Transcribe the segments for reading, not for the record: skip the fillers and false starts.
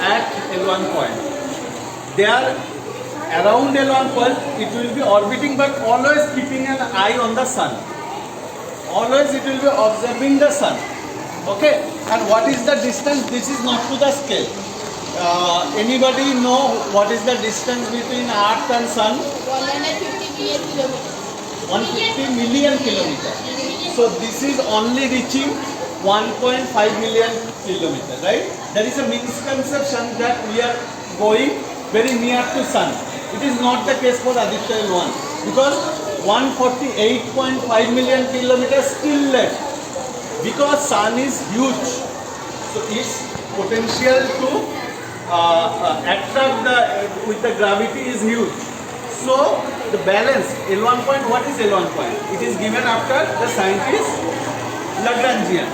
at L1 point. There, around L1 point, it will be orbiting, but always keeping an eye on the sun. Always it will be observing the sun. Okay, and what is the distance? This is not to the scale. Anybody know what is the distance between Earth and Sun? 150 million kilometers. So this is only reaching 1.5 million kilometers, right? There is a misconception that we are going very near to Sun. It is not the case for Aditya L1 because 148.5 million kilometers still left because Sun is huge. So its potential to attract with the gravity is huge. So the balance L1 point, what is L1 point? It is given after the scientist Lagrangian.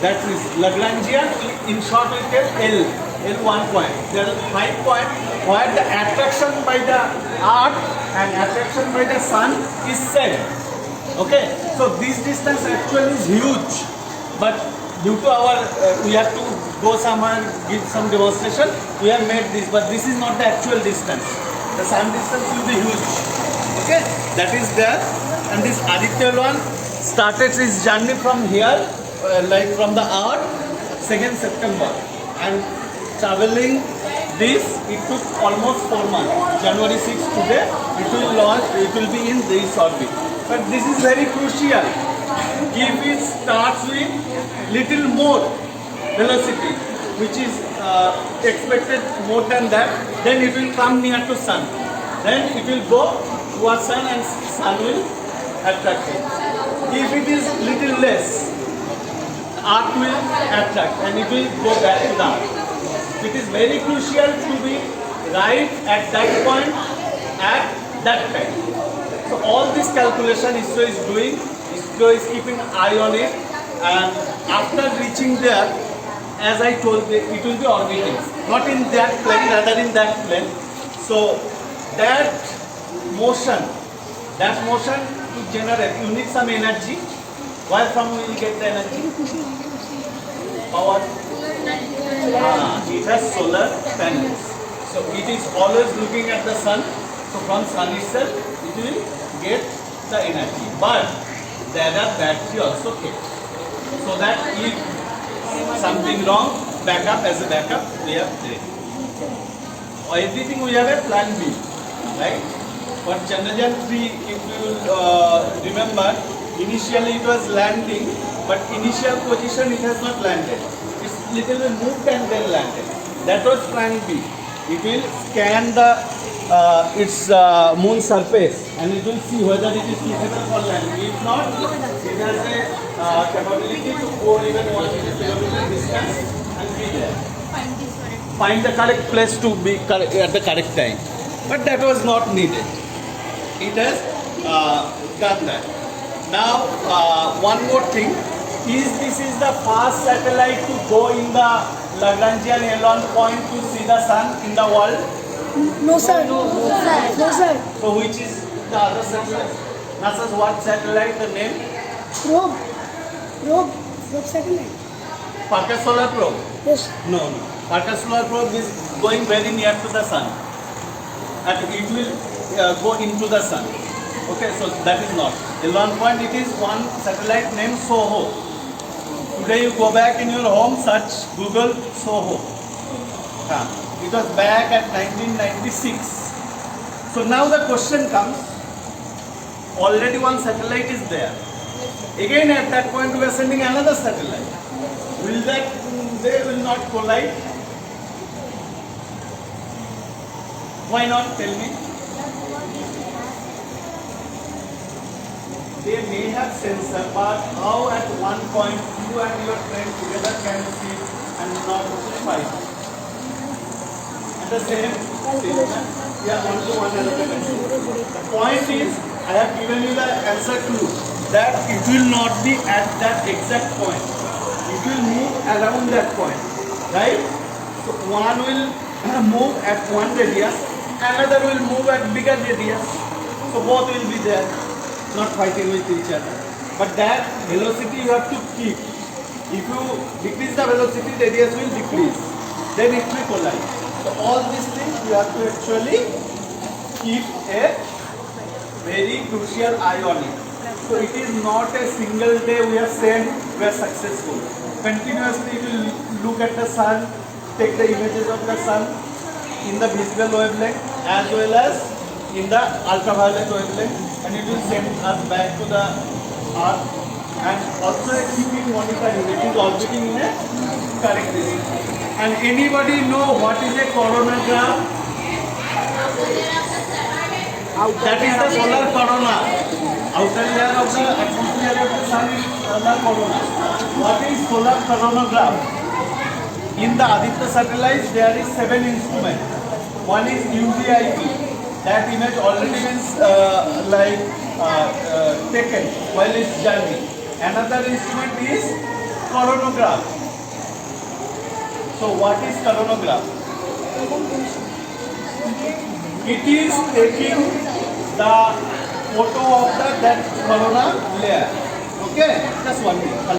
That is Lagrangian, in short we tell L1 point. There are 5 points where the attraction by the Earth and attraction by the Sun is same. Okay, so this distance actually is huge, but due to our we have to go somewhere, give some demonstration, we have made this, but this is not the actual distance. The Sun distance will be huge. Okay, that is there. And this Aditya L1 started its journey from here, like from the Earth, 2nd September, and traveling this, it took almost 4 months. January 6 today, it will launch, it will be in this orbit. But this is very crucial. If it starts with little more velocity, which is expected more than that, then it will come near to Sun. Then it will go towards Sun and Sun will attract it. If it is little less, Earth will attract and it will go back to the Earth. It is very crucial to be right at that point at that time. So all this calculation ISRO is doing, ISRO is keeping an eye on it, and after reaching there, as I told you, it will be orbiting. Not in that plane, rather in that plane. So that motion to generate, you need some energy. Where from will you get the energy? Power. It has solar panels. So it is always looking at the sun. So from sun itself, it will get the energy. But there are battery also kept. So that if something wrong, backup as a backup, we have there. Everything we have a plan B, right? For Chandrayaan 3, if you remember, initially it was landing, but initial position it has not landed. It's little bit moved and then landed. That was plan B. It will scan the its moon surface and it will see whether it is suitable for landing. If not, it has a capability to go even 100 kilometer distance and be there. Find the correct place to be at the correct time. But that was not needed. It has done that. Now, one more thing. This is the first satellite to go in the Lagrangian L1 point to see the sun in the world? No sir. No sir. So which is the other satellite? NASA's what satellite, the name? Probe satellite. Parker Solar Probe? Yes. No. Parker Solar Probe is going very near to the sun. And it will go into the sun. Okay, so that is not. L1 point, it is one satellite named SOHO. Today you go back in your home, search Google SOHO. It was back at 1996. So now the question comes, already one satellite is there. Again at that point we are sending another satellite. Will that, they will not collide? Why not? Tell me. They may have sensor, but how at one point you and your friend together can see and not fight? And the same statement, yeah, only one another. The point is, I have given you the answer to that it will not be at that exact point. It will move around that point, right? So one will move at one radius, another will move at bigger radius. So both will be there, not fighting with each other. But that velocity you have to keep. If you decrease the velocity, radius will decrease. then it may collide. So all these things you have to actually keep a very crucial eye on it. So it is not a single day we have said we are successful. Continuously you will look at the sun, take the images of the sun in the visible wavelength as well as in the ultraviolet wavelength, and it will send us back to the earth. And also a keeping monitoring, it is orbiting in a correct distance. And anybody know what is a coronagraph? That is the solar corona. Outer layer of the atmosphere of the sun is solar corona. What is solar coronagraph? In the Aditya satellites there is 7 instruments. One is UVIP. That image already been taken while it's journey. Another instrument is coronagraph. So what is coronagraph? It is taking the photo of that corona layer. Okay, just one thing.